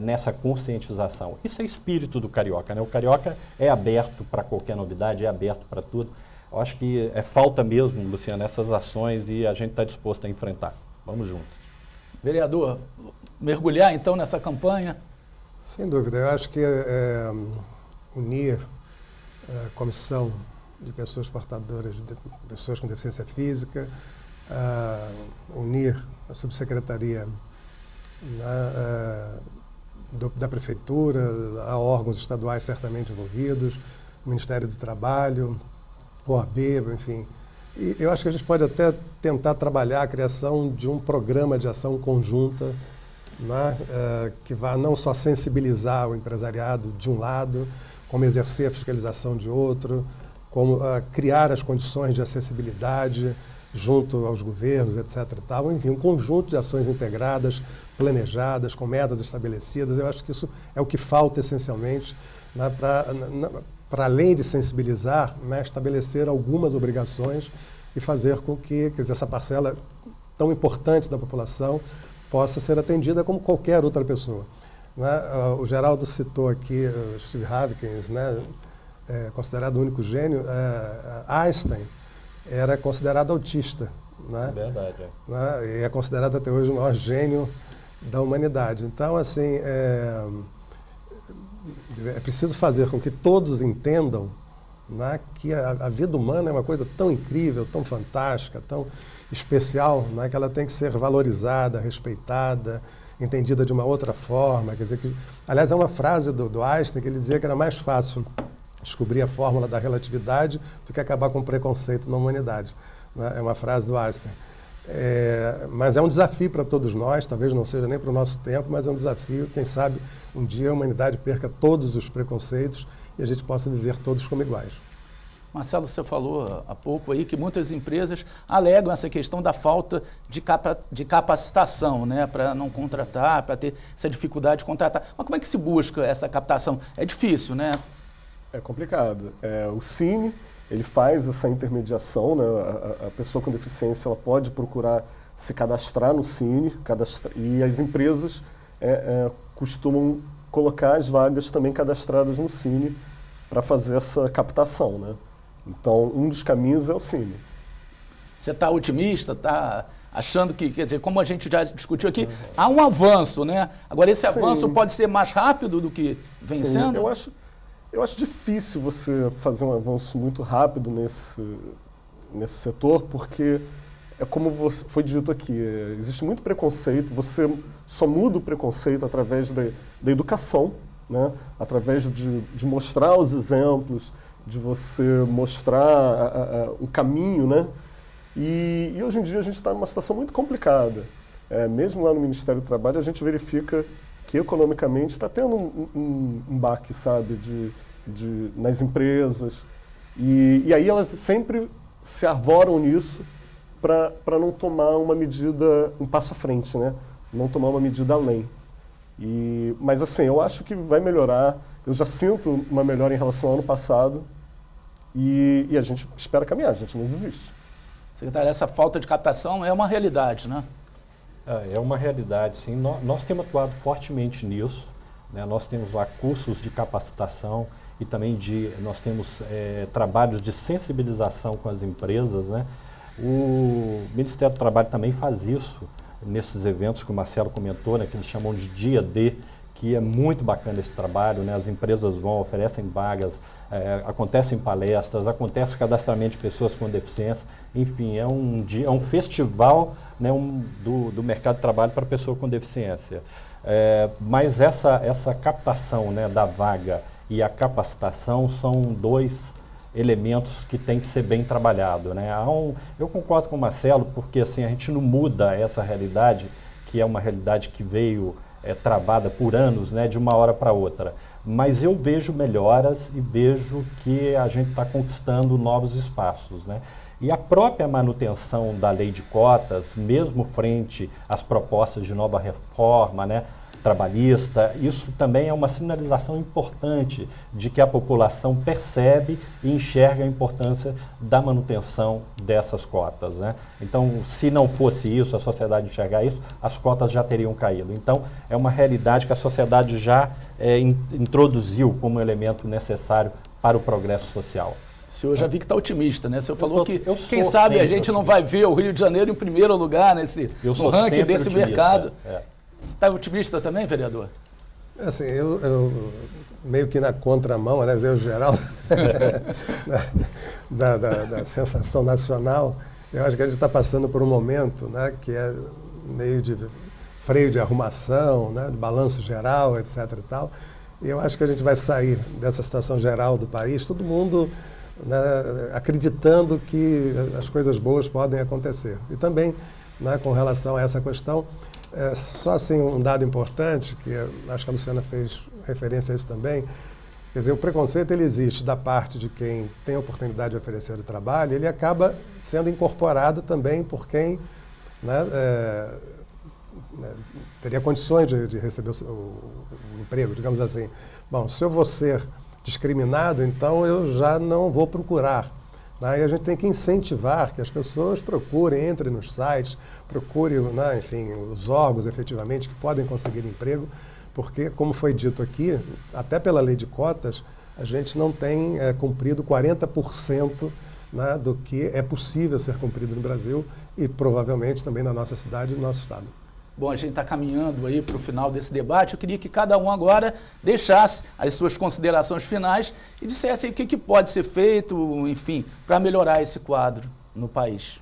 Speaker 6: nessa conscientização. Isso é espírito do carioca, né? O carioca é aberto para qualquer novidade, é aberto para tudo. Eu acho que falta mesmo, Luciana, essas ações e a gente está disposto a enfrentar. Vamos juntos.
Speaker 1: Vereador, mergulhar então nessa campanha?
Speaker 3: Sem dúvida, eu acho que unir a comissão de pessoas portadoras, de pessoas com deficiência física, unir a subsecretaria da prefeitura, a órgãos estaduais certamente envolvidos, o Ministério do Trabalho, OAB, enfim. E eu acho que a gente pode até tentar trabalhar a criação de um programa de ação conjunta, né, que vá não só sensibilizar o empresariado de um lado, como exercer a fiscalização de outro, como criar as condições de acessibilidade junto aos governos, etc. e tal. Enfim, um conjunto de ações integradas, planejadas, com metas estabelecidas. Eu acho que isso é o que falta essencialmente, né, para além de sensibilizar, né, estabelecer algumas obrigações e fazer com que, quer dizer, essa parcela tão importante da população possa ser atendida como qualquer outra pessoa. Né? O Geraldo citou aqui Steve Hawkins, né, considerado o único gênio. Einstein era considerado autista. Né?
Speaker 6: Verdade.
Speaker 3: Né? E é considerado até hoje o maior gênio da humanidade. Então, assim, é preciso fazer com que todos entendam, né, que a vida humana é uma coisa tão incrível, tão fantástica, tão especial, né, que ela tem que ser valorizada, respeitada, entendida de uma outra forma. Quer dizer que, aliás, é uma frase do Einstein que ele dizia que era mais fácil descobrir a fórmula da relatividade do que acabar com o preconceito na humanidade. Né? É uma frase do Einstein. Mas é um desafio para todos nós, talvez não seja nem para o nosso tempo, mas é um desafio, quem sabe um dia a humanidade perca todos os preconceitos e a gente possa viver todos como iguais.
Speaker 1: Marcelo, você falou há pouco aí que muitas empresas alegam essa questão da falta de capacitação, né, para não contratar, para ter essa dificuldade de contratar. Mas como é que se busca essa captação? É difícil, né?
Speaker 4: É complicado. O Cine, ele faz essa intermediação, né? A pessoa com deficiência ela pode procurar se cadastrar no Cine, e as empresas costumam colocar as vagas também cadastradas no Cine para fazer essa captação, né? Então, um dos caminhos é o Cine.
Speaker 1: Você está otimista, está achando que, quer dizer, como a gente já discutiu aqui, há um avanço, né? Agora, esse avanço pode ser mais rápido do que vem sendo?
Speaker 4: Eu acho difícil você fazer um avanço muito rápido nesse setor, porque é como foi dito aqui, existe muito preconceito, você só muda o preconceito através da educação, né? Através de mostrar os exemplos, de você mostrar o caminho, né? E hoje em dia a gente está numa situação muito complicada. Mesmo lá no Ministério do Trabalho, a gente verifica que economicamente está tendo um baque, sabe, nas empresas. E aí elas sempre se arvoram nisso para não tomar uma medida, um passo à frente, né? Não tomar uma medida além. Mas assim, eu acho que vai melhorar. Eu já sinto uma melhora em relação ao ano passado e a gente espera caminhar, a gente não desiste.
Speaker 1: Secretário, essa falta de captação é uma realidade, né?
Speaker 6: É uma realidade, sim. Nós temos atuado fortemente nisso, né? Nós temos lá cursos de capacitação e também nós temos trabalhos de sensibilização com as empresas, né? O Ministério do Trabalho também faz isso nesses eventos que o Marcelo comentou, né, que eles chamam de Dia D, que é muito bacana esse trabalho, né? As empresas vão, oferecem vagas, acontecem palestras, acontece cadastramento de pessoas com deficiência, enfim, é um festival, né, do mercado de trabalho para pessoa com deficiência. Mas essa captação, né, da vaga e a capacitação são dois elementos que tem que ser bem trabalhado, né? Eu concordo com o Marcelo, porque assim, a gente não muda essa realidade, que é uma realidade que veio travada por anos, né, de uma hora para outra. Mas eu vejo melhoras e vejo que a gente está conquistando novos espaços, né? E a própria manutenção da lei de cotas, mesmo frente às propostas de nova reforma, né, trabalhista, isso também é uma sinalização importante de que a população percebe e enxerga a importância da manutenção dessas cotas, né? Então, se não fosse isso, a sociedade enxergar isso, as cotas já teriam caído. Então, é uma realidade que a sociedade já introduziu como elemento necessário para o progresso social.
Speaker 1: O senhor já vi que está otimista, né? O senhor falou que, quem
Speaker 6: sou
Speaker 1: sabe, a
Speaker 6: sempre
Speaker 1: gente não
Speaker 6: otimista.
Speaker 1: vai ver o Rio de Janeiro em primeiro lugar no ranking desse
Speaker 6: otimista,
Speaker 1: mercado. Você está otimista também, vereador?
Speaker 3: Assim, eu meio que na contramão, aliás, eu geral, da sensação nacional, eu acho que a gente está passando por um momento, né, que é meio de freio de arrumação, né, de balanço geral, etc. e tal. E eu acho que a gente vai sair dessa situação geral do país, todo mundo, né, acreditando que as coisas boas podem acontecer. E também, né, com relação a essa questão, só assim um dado importante, que acho que a Luciana fez referência a isso também, quer dizer, o preconceito ele existe da parte de quem tem a oportunidade de oferecer o trabalho, ele acaba sendo incorporado também por quem, né, teria condições de receber o emprego, digamos assim. Bom, se eu vou ser discriminado, então eu já não vou procurar. Né? E a gente tem que incentivar que as pessoas procurem, entrem nos sites, procurem, né, enfim, os órgãos efetivamente que podem conseguir emprego, porque, como foi dito aqui, até pela lei de cotas, a gente não tem cumprido 40%, né, do que é possível ser cumprido no Brasil e provavelmente também na nossa cidade e no nosso estado.
Speaker 1: Bom, a gente está caminhando aí para o final desse debate. Eu queria que cada um agora deixasse as suas considerações finais e dissesse aí o que pode ser feito, enfim, para melhorar esse quadro no país.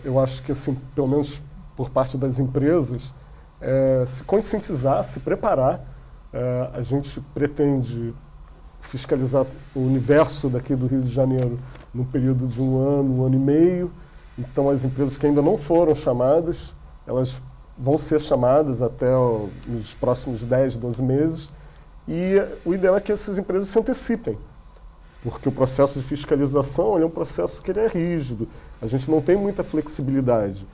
Speaker 4: Eu acho que, assim, pelo menos por parte das empresas, se conscientizar, se preparar. A gente pretende fiscalizar o universo daqui do Rio de Janeiro num período de um ano e meio. Então, as empresas que ainda não foram chamadas, elas vão ser chamadas até nos próximos 10, 12 meses. E o ideal é que essas empresas se antecipem, porque o processo de fiscalização ele é um processo que ele é rígido. A gente não tem muita flexibilidade.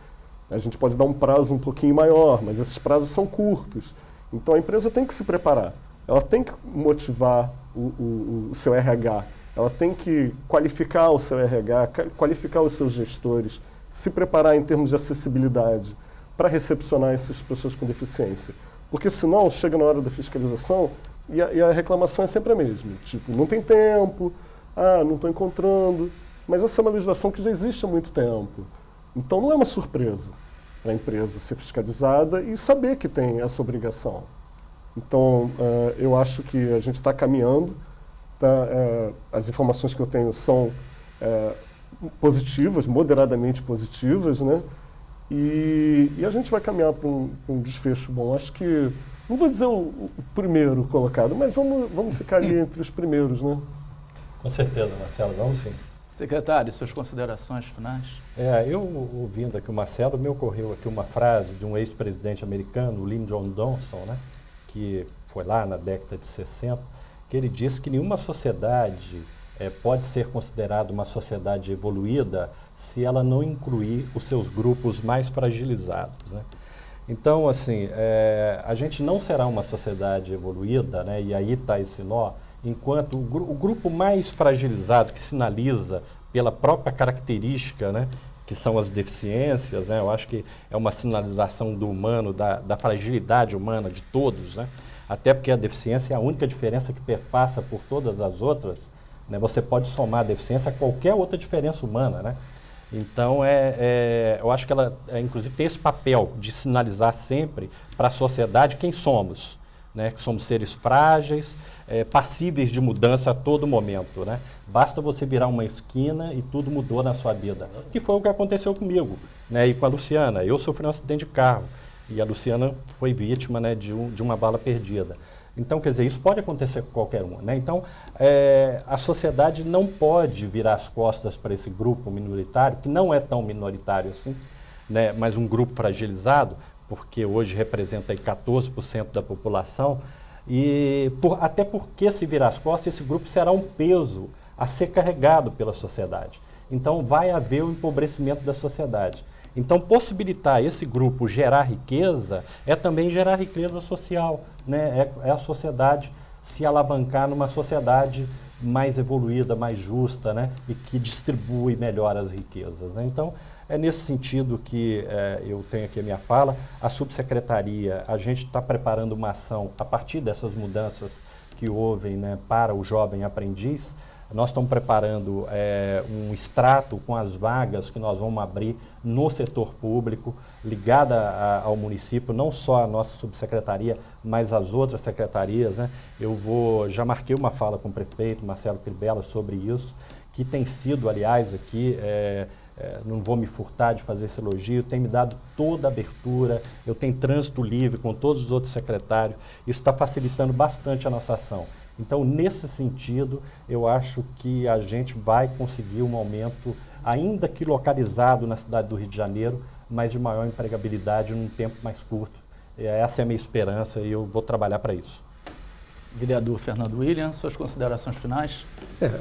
Speaker 4: A gente pode dar um prazo um pouquinho maior, mas esses prazos são curtos. Então, a empresa tem que se preparar. Ela tem que motivar o seu RH. Ela tem que qualificar o seu RH, qualificar os seus gestores, se preparar em termos de acessibilidade para recepcionar essas pessoas com deficiência. Porque senão chega na hora da fiscalização e a reclamação é sempre a mesma. Tipo, não tem tempo, não estou encontrando. Mas essa é uma legislação que já existe há muito tempo. Então não é uma surpresa para a empresa ser fiscalizada e saber que tem essa obrigação. Então eu acho que a gente está caminhando. As informações que eu tenho são positivas, moderadamente positivas, né? E a gente vai caminhar para um desfecho bom. Acho que, não vou dizer o primeiro colocado, mas vamos ficar ali entre os primeiros, né?
Speaker 6: Com certeza, Marcelo, vamos sim.
Speaker 1: Secretário, suas considerações finais?
Speaker 6: Eu ouvindo aqui o Marcelo, me ocorreu aqui uma frase de um ex-presidente americano, Lyndon Johnson, né? Que foi lá na década de 60, que ele disse que nenhuma sociedade pode ser considerada uma sociedade evoluída se ela não incluir os seus grupos mais fragilizados, né? Então, assim, a gente não será uma sociedade evoluída, né, e aí está esse nó, enquanto o grupo mais fragilizado, que sinaliza pela própria característica, né, que são as deficiências, né, eu acho que é uma sinalização do humano, da fragilidade humana de todos, né, até porque a deficiência é a única diferença que perpassa por todas as outras, né, você pode somar a deficiência a qualquer outra diferença humana, né. Então, eu acho que ela, inclusive, tem esse papel de sinalizar sempre para a sociedade quem somos, né? Que somos seres frágeis, passíveis de mudança a todo momento, né? Basta você virar uma esquina e tudo mudou na sua vida, que foi o que aconteceu comigo, né? E com a Luciana. Eu sofri um acidente de carro e a Luciana foi vítima, né, de uma bala perdida. Então, quer dizer, isso pode acontecer com qualquer um, né? Então, a sociedade não pode virar as costas para esse grupo minoritário, que não é tão minoritário assim, né? Mas um grupo fragilizado, porque hoje representa aí 14% da população, e até porque se virar as costas, esse grupo será um peso a ser carregado pela sociedade. Então, vai haver o empobrecimento da sociedade. Então, possibilitar esse grupo gerar riqueza é também gerar riqueza social, né? É a sociedade se alavancar numa sociedade mais evoluída, mais justa, né? E que distribui melhor as riquezas, né? Então, é nesse sentido que eu tenho aqui a minha fala. A subsecretaria, a gente está preparando uma ação a partir dessas mudanças que houve, né, para o jovem aprendiz. Nós estamos preparando um extrato com as vagas que nós vamos abrir no setor público, ligada ao município, não só a nossa subsecretaria, mas as outras secretarias, né? Já marquei uma fala com o prefeito, Marcelo Cribella, sobre isso, que tem sido, aliás, aqui, não vou me furtar de fazer esse elogio, tem me dado toda a abertura, eu tenho trânsito livre com todos os outros secretários, isso está facilitando bastante a nossa ação. Então, nesse sentido, eu acho que a gente vai conseguir um aumento, ainda que localizado na cidade do Rio de Janeiro, mas de maior empregabilidade num tempo mais curto. Essa é a minha esperança e eu vou trabalhar para isso.
Speaker 1: Vereador Fernando William, suas considerações finais?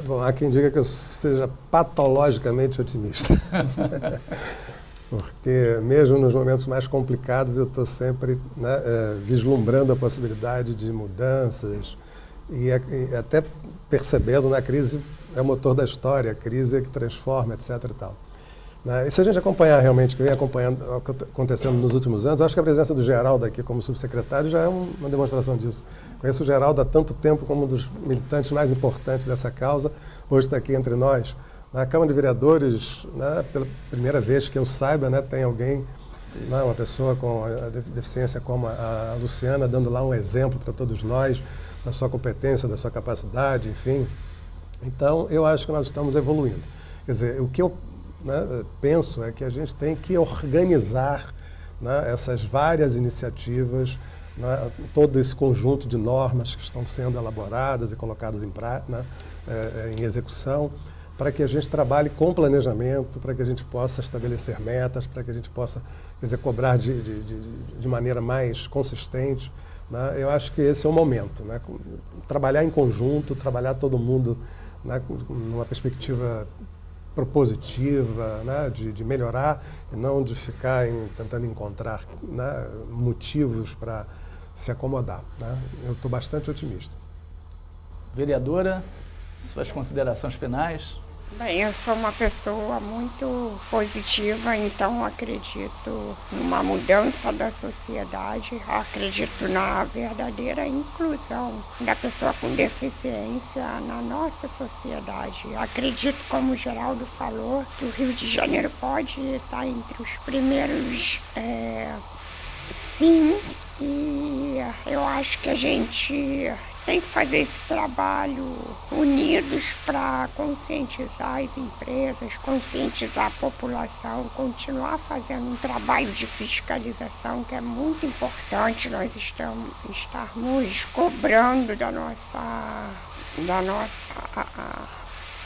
Speaker 3: Bom, há quem diga que eu seja patologicamente otimista. Porque mesmo nos momentos mais complicados eu estou sempre, né, vislumbrando a possibilidade de mudanças, e até percebendo, na crise é o motor da história, a crise é que transforma, etc. e tal. E se a gente acompanhar realmente, que vem acompanhando o que está acontecendo nos últimos anos, acho que a presença do Geraldo aqui como subsecretário já é uma demonstração disso. Conheço o Geraldo há tanto tempo como um dos militantes mais importantes dessa causa, hoje está aqui entre nós. Na Câmara de Vereadores, né, pela primeira vez que eu saiba, né, tem alguém, né, uma pessoa com a deficiência como a Luciana, dando lá um exemplo para todos nós, da sua competência, da sua capacidade, enfim. Então, eu acho que nós estamos evoluindo. Quer dizer, o que eu, né, penso é que a gente tem que organizar, né, essas várias iniciativas, né, todo esse conjunto de normas que estão sendo elaboradas e colocadas em execução, para que a gente trabalhe com planejamento, para que a gente possa estabelecer metas, para que a gente possa, quer dizer, cobrar de maneira mais consistente. Né? Eu acho que esse é o momento, né? Trabalhar em conjunto, trabalhar todo mundo, né, numa perspectiva propositiva, né, de melhorar e não de ficar tentando encontrar, né, motivos para se acomodar. Né? Eu estou bastante otimista.
Speaker 1: Vereadora, suas considerações finais?
Speaker 2: Bem, eu sou uma pessoa muito positiva, então acredito numa mudança da sociedade, acredito na verdadeira inclusão da pessoa com deficiência na nossa sociedade. Acredito, como o Geraldo falou, que o Rio de Janeiro pode estar entre os primeiros, sim, e eu acho que a gente tem que fazer esse trabalho unidos para conscientizar as empresas, conscientizar a população, continuar fazendo um trabalho de fiscalização que é muito importante. Nós estarmos cobrando da nossa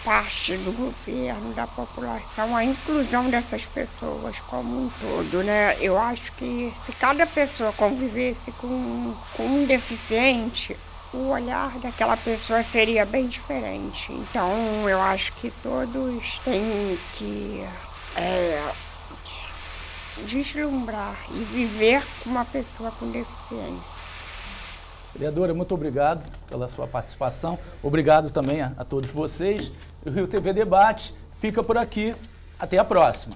Speaker 2: parte do governo, da população, a inclusão dessas pessoas como um todo, né? Eu acho que se cada pessoa convivesse com um deficiente, o olhar daquela pessoa seria bem diferente. Então, eu acho que todos têm que deslumbrar e viver com uma pessoa com deficiência.
Speaker 1: Vereadora, muito obrigado pela sua participação. Obrigado também a todos vocês. O Rio TV Debate fica por aqui. Até a próxima.